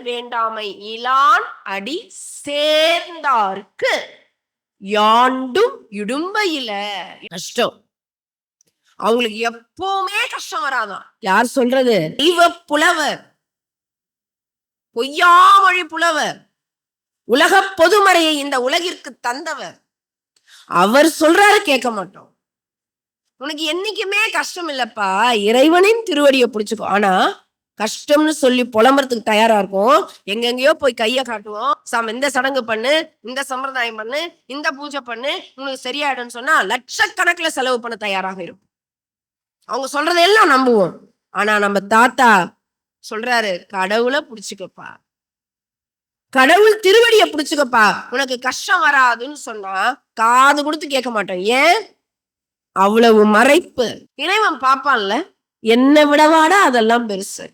வேண்டாமை Elon அடி சேர்ந்தார்க்கு யாண்டும் இடும்பையில. கஷ்டம் அவங்களுக்கு எப்பவுமே கஷ்டம் வராதான். யார் சொல்றது? தெய்வ புலவர், பொய்யாமொழி புலவர், உலக பொதுமறையை இந்த உலகிற்கு தந்தவர். அவர் சொல்றாரு, கேட்க மாட்டோம். உனக்கு என்னைக்குமே கஷ்டம் இல்லப்பா, இறைவனின் திருவடியை பிடிச்சுக்கோ. ஆனா கஷ்டம்னு சொல்லி புலம்புறதுக்கு தயாரா இருக்கும். எங்கெங்கயோ போய் கைய காட்டுவோம். இந்த சடங்கு பண்ணு, இந்த சம்பிரதாயம் பண்ணு, இந்த பூஜை பண்ணு, உனக்கு சரியாயிடும்னு சொன்னா லட்சக்கணக்கில் செலவு பண்ண தயாராக இருக்கும். அவங்க சொல்றதெல்லாம் நம்புவோம். ஆனா நம்ம தாத்தா சொல்றாரு, கடவுளை பிடிச்சுக்கப்பா, கடவுள் திருவடிய பிடிச்சுக்கப்பா, உனக்கு கஷ்டம் வராதுன்னு சொன்னா காது கொடுத்து கேட்க மாட்டோம். ஏன்? அவ்வளவு மறைப்பு. இறைவன் பாப்பான்ல, என்னை விடவாடா அதெல்லாம் பெருசு.